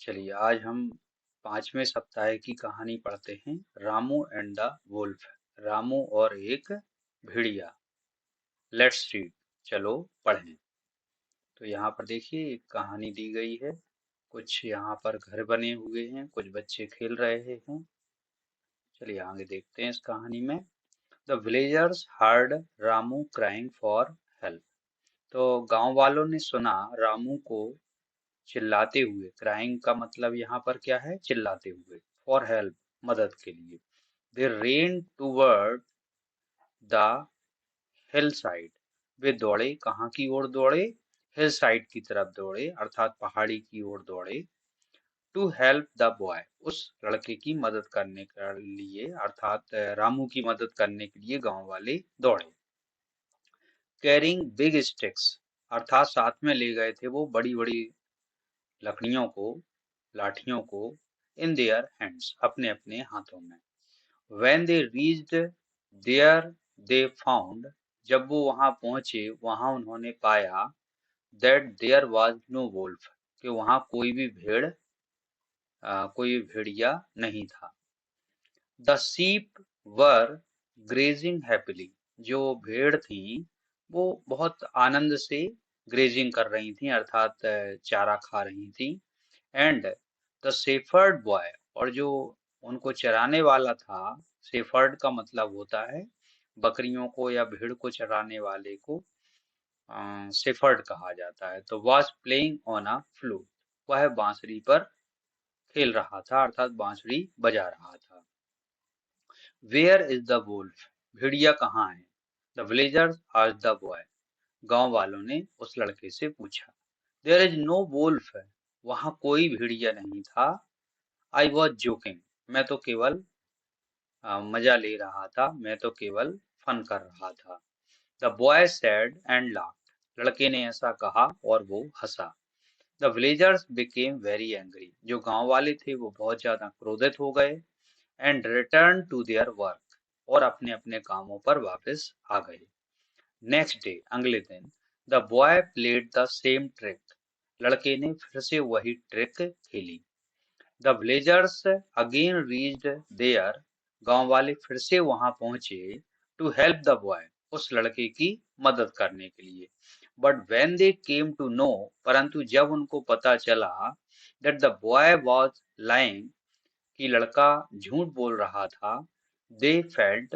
चलिए आज हम 5वें सप्ताह की कहानी पढ़ते हैं। Ramu and the wolf. Ramu और एक भेड़िया। Let's read. चलो पढ़ें। तो यहाँ पर देखिए एक कहानी दी गई है। कुछ यहाँ पर घर बने हुए हैं, कुछ बच्चे खेल रहे हैं। चलिए आगे देखते हैं इस कहानी में। The villagers heard Ramu crying for help. तो गांव वालों ने सुना रामू को चिल्लाते हुए। क्राइंग का मतलब यहाँ पर क्या है? चिल्लाते हुए। फॉर हेल्प, मदद के लिए। They ran toward the hillside. वे दौड़े, कहाँ की ओर दौड़े? हिल साइड की तरफ दौड़े, अर्थात पहाड़ी की ओर दौड़े। टू हेल्प द बॉय, उस लड़के की मदद करने के लिए, अर्थात रामू की मदद करने के लिए गांव वाले दौड़े। कैरिंग बिग स्टिक्स, अर्थात साथ में ले गए थे वो बड़ी बड़ी लकड़ियों को, लाठियों को। इन देयर हैंड्स, अपने अपने हाथों में। When they reached there, they found, जब वो वहां पहुंचे वहां उन्होंने पाया that there was no wolf, कि वहां कोई भेड़िया नहीं था। The sheep were grazing happily, जो भेड़ थी वो बहुत आनंद से ग्रेजिंग कर रही थी, अर्थात चारा खा रही थी। एंड द शेफर्ड बॉय, और जो उनको चराने वाला था, शेफर्ड का मतलब होता है बकरियों को या भेड़ को चराने वाले को शेफर्ड कहा जाता है। तो was playing on a flute, वह बांसुरी पर खेल रहा था, अर्थात बांसुरी बजा रहा था। वेयर इज द वुल्फ, भेड़िया कहाँ है? The villagers asked the boy, गांव वालों ने उस लड़के से पूछा। देयर इज नो वुल्फ, वहां कोई भेड़िया नहीं था। आई वॉज जोकिंग, मैं तो केवल मजा ले रहा था, मैं तो केवल फन कर रहा था। The boy said and laughed, लड़के ने ऐसा कहा और वो हंसा। The villagers became very angry, जो गांव वाले थे वो बहुत ज्यादा क्रोधित हो गए। And return to their work, और अपने अपने कामों पर वापस आ गए। नेक्स्ट डे, अगले दिन, the boy played the same trick, लड़के ने फिर से वही ट्रिक खेली। The villagers again reached there, गांव वाले फिर से वहां पहुंचे। टू हेल्प द बॉय, उस लड़के की मदद करने के लिए। But when they came to know, परंतु जब उनको पता चला that the boy was lying, कि लड़का झूठ बोल रहा था, दे फेल्ट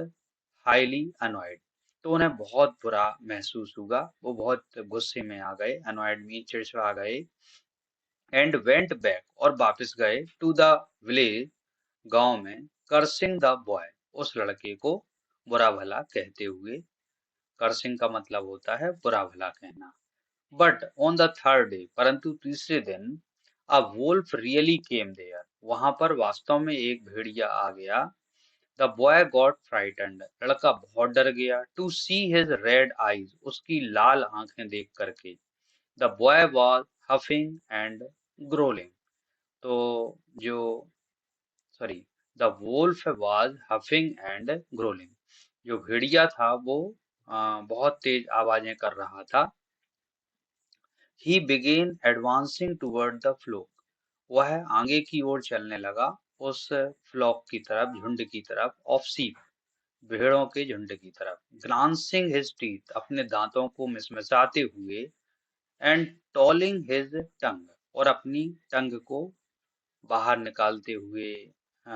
हाईली अनॉयड, तो उन्हें बहुत बुरा महसूस हुआ। वो बहुत गुस्से में आ गए। अनॉयड मीन चिड़चिड़ा गए। एंड वेंट बैक, और वापस गए। टू द विलेज, गांव में। कर्सिंग द बॉय, उस लड़के को बुरा भला कहते हुए। कर्सिंग का मतलब होता है बुरा भला कहना। But on the third day, परंतु तीसरे दिन, a wolf really came there, वहां पर वास्तव में एक भेड़िया आ गया। द बॉय गॉट फ्राइटेंड, लड़का बहुत डर गया। To see his red eyes, उसकी लाल आंखें देख करके। The boy was huffing and growling, तो जो sorry the wolf was huffing and growling, जो भेड़िया था वो बहुत तेज आवाजें कर रहा था। He began advancing toward the flock, वह आगे की ओर चलने लगा, उस फ्लॉक की तरफ, झुंड की तरफ। ऑफ शीप, भेड़ों के झुंड की तरफ। ग्लांसिंग हिज टीथ, अपने दांतों को मिसमिसाते हुए। एंड टॉलिंग हिज टंग, और अपनी टंग को बाहर निकालते हुए, अ,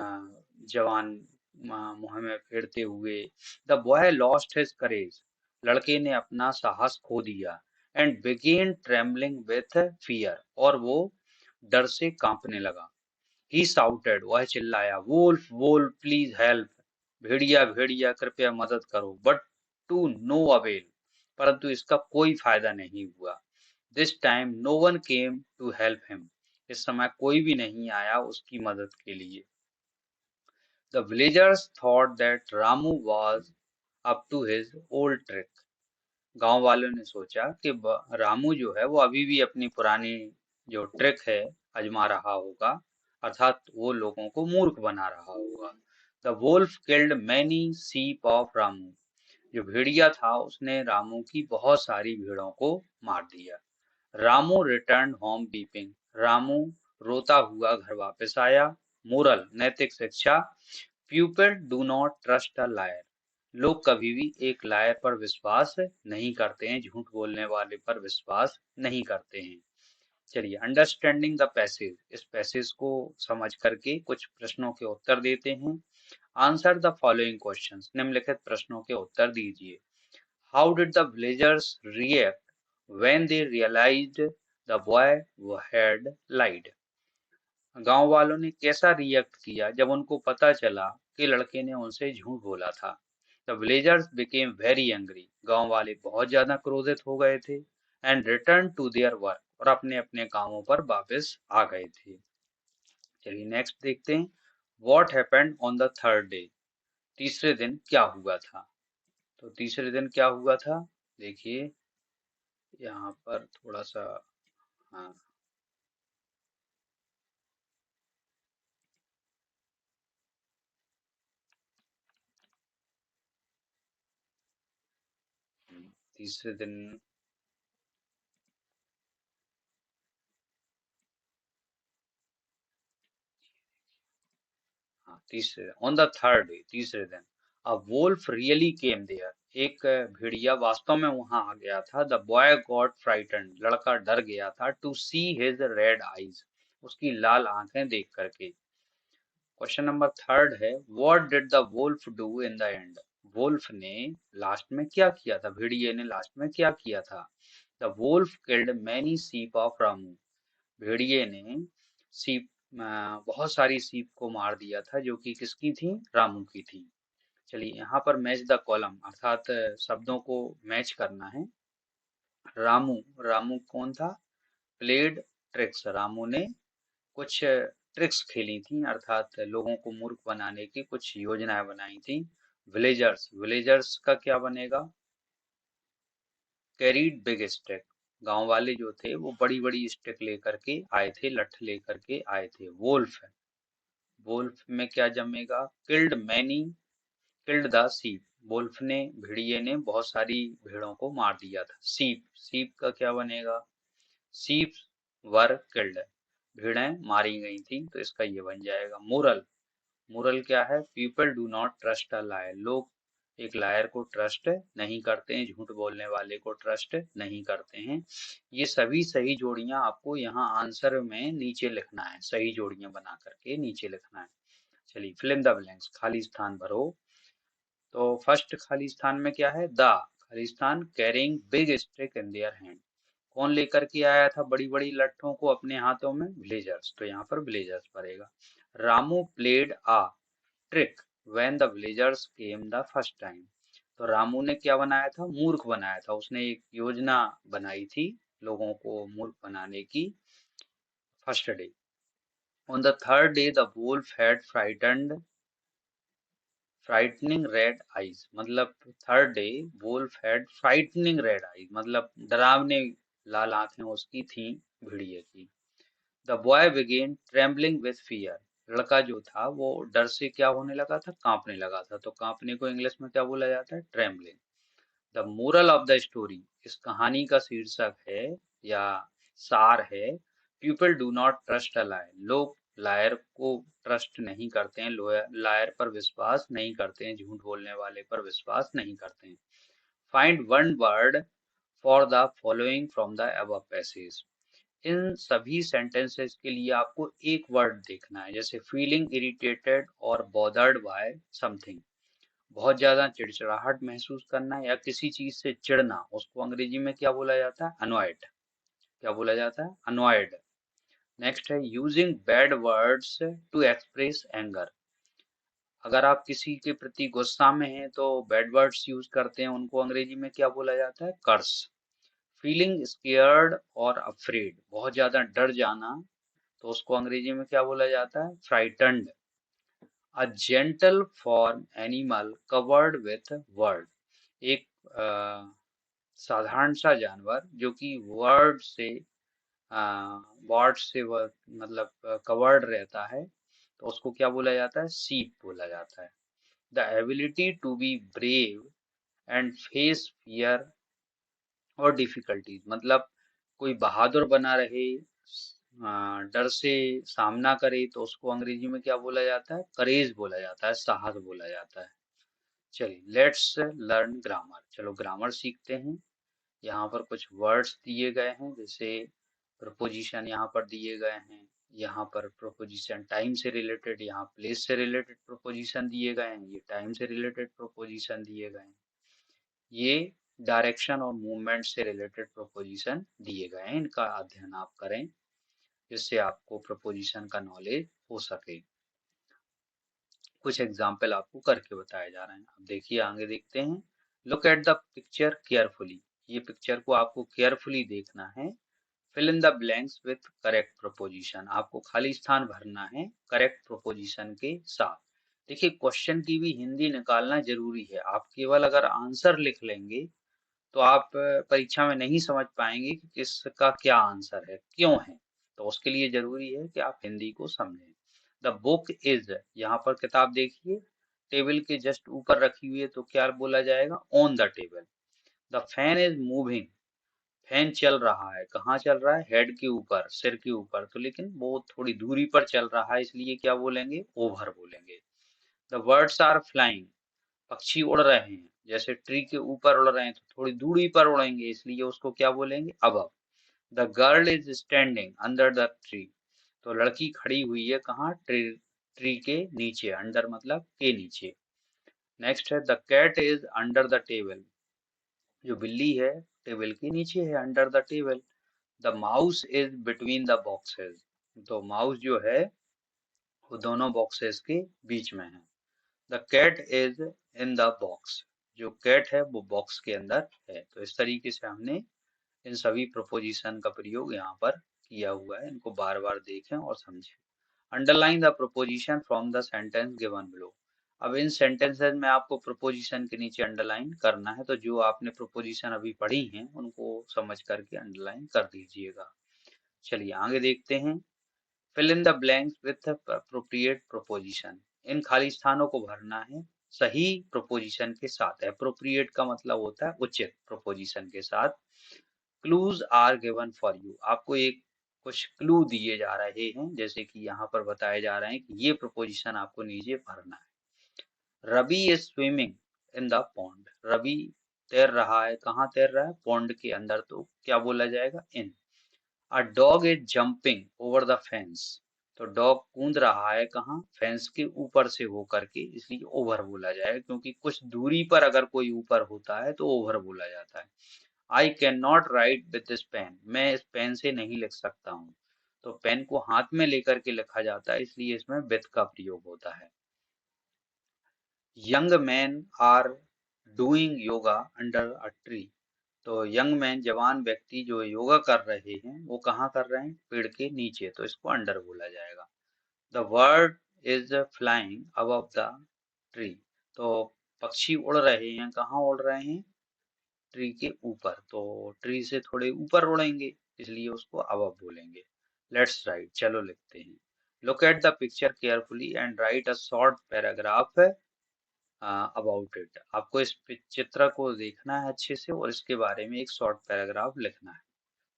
जवान मुंह में फेरते हुए। The boy lost his courage, लड़के ने अपना साहस खो दिया। And began trembling with fear, और वो डर से कांपने लगा। ही साउटेड, वह चिल्लाया, वुल्फ वुल्फ प्लीज हेल्प, भेड़िया भेड़िया कृपया मदद करो। बट टू नो अवेल, परंतु इसका कोई फायदा नहीं हुआ। This time no one came to help him, इस समय कोई भी नहीं आया उसकी मदद के लिए। The villagers thought that Ramu was up to his old trick, गांव वालों ने सोचा कि रामू जो है वो अभी भी अपनी पुरानी जो ट्रिक है आजमा रहा होगा, अर्थात वो लोगों को मूर्ख बना रहा होगा। द वोल्फ किल्ड मैनी सीप ऑफ रामू, जो भेड़िया था उसने रामू की बहुत सारी भेड़ों को मार दिया। Ramu return home weeping, Ramu रोता हुआ घर वापस आया। मोरल, नैतिक शिक्षा, people do not trust a liar. लोग कभी भी एक लायर पर विश्वास नहीं करते हैं, झूठ बोलने वाले पर विश्वास नहीं करते हैं। चलिए, अंडरस्टैंडिंग द पैसेज, इस पैसेज को समझ करके कुछ प्रश्नों के उत्तर देते हैं। आंसर द फॉलोइंग क्वेश्चंस, निम्नलिखित प्रश्नों के उत्तर दीजिए। How did the villagers react when they realised the boy had lied? गांव वालों ने कैसा रिएक्ट किया जब उनको पता चला कि लड़के ने उनसे झूठ बोला था? The villagers became very angry, गांव वाले बहुत ज्यादा क्रोधित हो गए थे। And return to their work, और अपने अपने कामों पर वापस आ गए थे। चलिए नेक्स्ट देखते हैं। What happened on the third day? तीसरे दिन क्या हुआ था? तो तीसरे दिन क्या हुआ था, देखिए यहाँ पर थोड़ा सा। हाँ, तीसरे दिन। हाँ, तीसरे, ऑन द थर्ड डे, तीसरे दिन, अ वोल्फ रियली केम देयर, एक भेड़िया वास्तव में वहां आ गया था। द बॉय गॉट फ्राइटन्ड, लड़का डर गया था। To see his red eyes, उसकी लाल आंखें देख करके। क्वेश्चन नंबर थर्ड है, what did the wolf do in the end? Wolf ने लास्ट में क्या किया था, भेड़िए ने लास्ट में क्या किया था? द वोल्फ किल्ड मैनी सीप ऑफ रामू, भेड़िए ने सीप, बहुत सारी सीप को मार दिया था, जो कि किसकी थी, रामू की थी। चलिए यहाँ पर मैच द कॉलम, अर्थात शब्दों को मैच करना है। रामू, रामू कौन था? प्लेड ट्रिक्स, रामू ने कुछ ट्रिक्स खेली थी, अर्थात लोगों को मूर्ख बनाने की कुछ योजनाएं बनाई थी। विलेजर्स, विलेजर्स का क्या बनेगा? कैरीड बिग स्टिक, गांव वाले जो थे वो बड़ी बड़ी स्टिक लेकर के आए थे, लठ लेकर के आए थे। वोल्फ है, वोल्फ में क्या जमेगा? Killed many, killed the ship, Wolff ने, भेड़िए ने बहुत सारी भेड़ों को मार दिया था। सीप, सीप का क्या बनेगा? सीप वर किल्ड, भेड़ें मारी गई थी, तो इसका ये बन जाएगा। मोरल, मोरल क्या है? People do not trust a liar, लोग एक लायर को ट्रस्ट नहीं करते हैं, झूठ बोलने वाले को ट्रस्ट नहीं करते हैं। ये सभी सही जोड़ियां आपको यहाँ आंसर में नीचे लिखना है, सही जोड़ियां बना करके नीचे लिखना है। चलिए, फिल इन द ब्लैंक्स, खाली स्थान भरो। तो फर्स्ट खाली स्थान में क्या है? द, खाली स्थान, carrying big stick in their hand, कौन लेकर के आया था बड़ी बड़ी लट्ठों को अपने हाथों में? विलेजर्स, तो यहाँ पर विलेजर्स पड़ेगा। Ramu played a trick when the villagers came the first time, तो रामू ने क्या बनाया था? मूर्ख बनाया था, उसने एक योजना बनाई थी लोगों को मूर्ख बनाने की। First day, on the third day the wolf had frightened, frightening red eyes, मतलब third day wolf had frightening red eyes, मतलब डरावने लाल आंखें उसकी थी, भेड़िए की। The boy began trembling with fear, लड़का जो था वो डर से क्या होने लगा था? कांपने लगा था। तो कांपने को इंग्लिश में क्या बोला जाता है? Trembling. The moral of the story, इस कहानी का शीर्षक है या सार है, people do not trust a liar, लोग लायर को ट्रस्ट नहीं करते हैं, लायर पर विश्वास नहीं करते हैं, झूठ बोलने वाले पर विश्वास नहीं करते हैं। Find one word for the following from the above passage, इन सभी सेंटेंसेस के लिए आपको एक वर्ड देखना है, जैसे फीलिंग इरिटेटेड और बॉदर्ड बाय समथिंग, बहुत ज्यादा चिड़चिड़ाहट महसूस करना या किसी चीज से चिढ़ना, उसको अंग्रेजी में क्या बोला जाता है? अनॉयड, क्या बोला जाता है? अनॉयड। नेक्स्ट है using bad words to express anger, अगर आप किसी के प्रति गुस्सा में हैं तो बैड वर्ड्स यूज करते हैं, उनको अंग्रेजी में क्या बोला जाता है? कर्स। फीलिंग स्केयर्ड और अफ्रेड, बहुत ज्यादा डर जाना, तो उसको अंग्रेजी में क्या बोला जाता है? Frightened. A gentle form animal covered with word, एक साधारण सा जानवर जो कि वर्ड से वह मतलब कवर्ड रहता है, तो उसको क्या बोला जाता है? सीप बोला जाता है। The ability to be brave and face fear or difficulties, मतलब कोई बहादुर बना रहे, डर से सामना करे तो उसको अंग्रेजी में क्या बोला जाता है? करेज बोला जाता है, साहस बोला जाता है। चलिए लेट्स लर्न ग्रामर। चलो ग्रामर सीखते हैं। यहाँ पर कुछ वर्ड्स दिए गए हैं, जैसे प्रपोजिशन यहाँ पर दिए गए हैं। यहाँ पर प्रपोजिशन टाइम से रिलेटेड, यहाँ प्लेस से रिलेटेड प्रपोजिशन दिए गए हैं, ये टाइम से रिलेटेड प्रपोजिशन दिए गए हैं, ये डायरेक्शन और मूवमेंट से रिलेटेड प्रपोजिशन दिए गए हैं। इनका अध्ययन आप करें जिससे आपको प्रपोजिशन का नॉलेज हो सके। कुछ एग्जाम्पल आपको करके बताए जा रहे हैं। अब देखिए आगे देखते हैं। Look at the picture carefully. ये पिक्चर को आपको केयरफुली देखना है। Fill in the blanks with correct preposition. आपको खाली स्थान भरना है करेक्ट प्रपोजिशन के साथ। देखिए क्वेश्चन की भी हिंदी निकालना जरूरी है। आप केवल अगर आंसर लिख लेंगे तो आप परीक्षा में नहीं समझ पाएंगे कि किसका क्या आंसर है, क्यों है। तो उसके लिए जरूरी है कि आप हिंदी को समझें। द बुक इज, यहाँ पर किताब देखिए टेबल के जस्ट ऊपर रखी हुई है, तो क्या बोला जाएगा? On the table. The fan is moving. Fan चल रहा है, कहाँ चल रहा है? हेड के ऊपर, सिर के ऊपर, तो लेकिन वो थोड़ी दूरी पर चल रहा है, इसलिए क्या बोलेंगे? ओवर बोलेंगे। The birds are flying. पक्षी उड़ रहे हैं, जैसे ट्री के ऊपर उड़ रहे हैं तो थोड़ी दूरी पर उड़ेंगे, इसलिए उसको क्या बोलेंगे? Above. The girl is standing under the tree. तो लड़की खड़ी हुई है कहाँ? ट्री के नीचे। अंडर मतलब के नीचे। नेक्स्ट है the cat is under the table. जो बिल्ली है टेबल के नीचे है, under the table. The mouse is between the boxes. तो माउस जो है वो दोनों बॉक्सेस के बीच में है। The cat is in the box. जो कैट है वो बॉक्स के अंदर है। तो इस तरीके से हमने इन सभी प्रपोजिशन का प्रयोग यहाँ पर किया हुआ है। इनको बार बार देखें और समझें। Underline the preposition from the sentence given below. अब इन सेंटेंसेस में आपको प्रपोजिशन के नीचे अंडरलाइन करना है, तो जो आपने प्रपोजिशन अभी पढ़ी हैं उनको समझ करके अंडरलाइन कर दीजिएगा। चलिए आगे देखते हैं। Fill in the blanks with appropriate preposition. इन खाली स्थानों को भरना है सही प्रपोजिशन के साथ। अप्रोप्रिएट का मतलब होता है उचित प्रपोजिशन के साथ। Clues are given for you. आपको एक कुछ क्लू दिए जा रहे हैं, जैसे कि यहाँ पर बताए जा रहे हैं कि ये प्रपोजिशन आपको नीचे भरना है। Ravi is swimming in the pond. Ravi तैर रहा है, कहाँ तैर रहा है? पॉन्ड के अंदर, तो क्या बोला जाएगा? In. A dog is jumping over the fence. तो डॉग कूद रहा है कहाँ? फेंस के ऊपर से होकर के, इसलिए ओवर बोला जाएगा, क्योंकि कुछ दूरी पर अगर कोई ऊपर होता है तो ओवर बोला जाता है। I can not write with this pen. मैं इस पेन से नहीं लिख सकता हूँ। तो पेन को हाथ में लेकर के लिखा जाता है, इसलिए इसमें विद का प्रयोग होता है। Young man are doing yoga under a tree. तो यंग मैन जवान व्यक्ति जो योगा कर रहे हैं वो कहाँ कर रहे हैं? पेड़ के नीचे, तो इसको अंडर बोला जाएगा। The bird is flying above the tree. तो पक्षी उड़ रहे हैं, कहाँ उड़ रहे हैं? ट्री के ऊपर, तो ट्री से थोड़े ऊपर उड़ेंगे, इसलिए उसको अबव बोलेंगे। Let's write. चलो लिखते हैं। Look at the picture carefully and right a short paragraph about it. आपको इस चित्र को देखना है अच्छे से और इसके बारे में एक शॉर्ट पैराग्राफ लिखना है।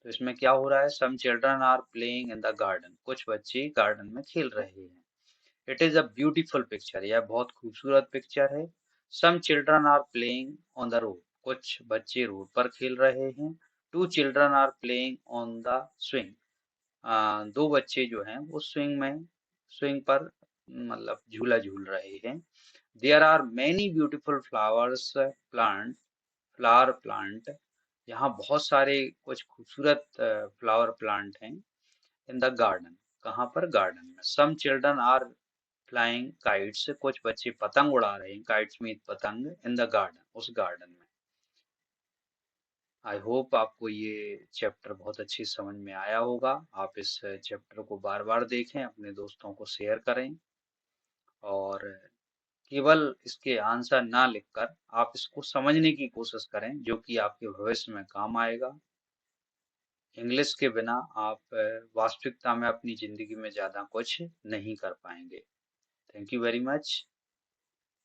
तो इसमें क्या हो रहा है? Some children are playing in the garden. कुछ बच्चे गार्डन में खेल रहे हैं। It is a beautiful picture. यह बहुत खूबसूरत पिक्चर है। Some children are playing on the road. कुछ बच्चे रोड पर खेल रहे हैं। Two children are playing on the swing. दो बच्चे जो हैं वो स्विंग पर मतलब झूला झूल रहे हैं। There are many beautiful flower plant. यहाँ बहुत सारे कुछ खूबसूरत फ्लावर प्लांट हैं। इन द गार्डन, कहाँ पर? गार्डन में। Some children are flying kites. कुछ बच्चे पतंग उड़ा रहे हैं, काइट्स मीन पतंग, इन द गार्डन, उस गार्डन में। आई होप आपको ये चैप्टर बहुत अच्छी समझ में आया होगा। आप इस चैप्टर को बार बार देखें, अपने दोस्तों को शेयर करें और केवल इसके आंसर ना लिखकर आप इसको समझने की कोशिश करें, जो कि आपके भविष्य में काम आएगा। इंग्लिश के बिना आप वास्तविकता में अपनी जिंदगी में ज्यादा कुछ नहीं कर पाएंगे। Thank you very much.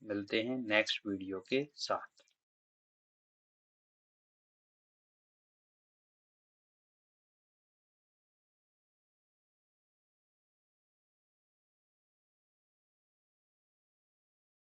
मिलते हैं नेक्स्ट वीडियो के साथ।